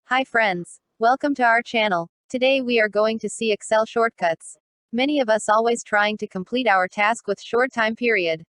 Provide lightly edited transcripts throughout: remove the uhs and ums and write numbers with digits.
Hi friends. Welcome to our channel. Today we are going to see Excel shortcuts. Many of us always trying to complete our task with short time period.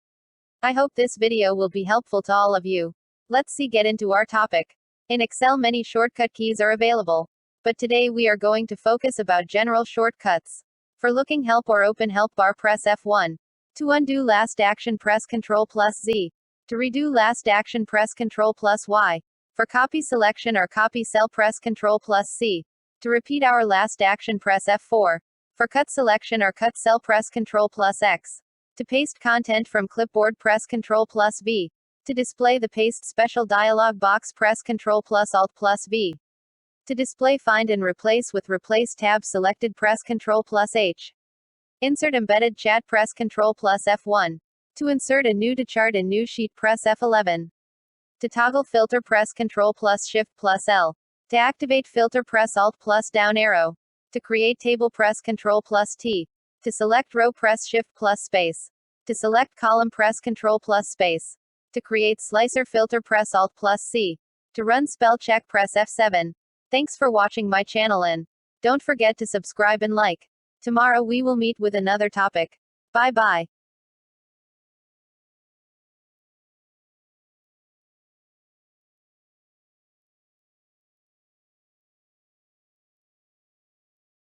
I hope this video will be helpful to all of you. Let's get into our topic. In Excel many shortcut keys are available. But today we are going to focus about general shortcuts. For looking help or open help bar press F1. To undo last action press Ctrl plus Z. To redo last action press Ctrl plus Y. For copy selection or copy cell press Ctrl plus C. To repeat our last action press F4. For cut selection or cut cell press Ctrl plus X. To paste content from clipboard press Ctrl plus V. To display the paste special dialog box press Ctrl plus Alt plus V. To display find and replace with replace tab selected press Ctrl plus H. Insert embedded chat press Ctrl plus F1. To insert a new to chart in new sheet press F11. To toggle filter press Ctrl plus Shift plus L. To activate filter press Alt plus down arrow. To create table press Ctrl plus T. To select row press Shift plus space. To select column press Ctrl plus space. To create slicer filter press Alt plus C. To run spell check press F7. Thanks for watching my channel and don't forget to subscribe and like. Tomorrow we will meet with another topic. Bye bye.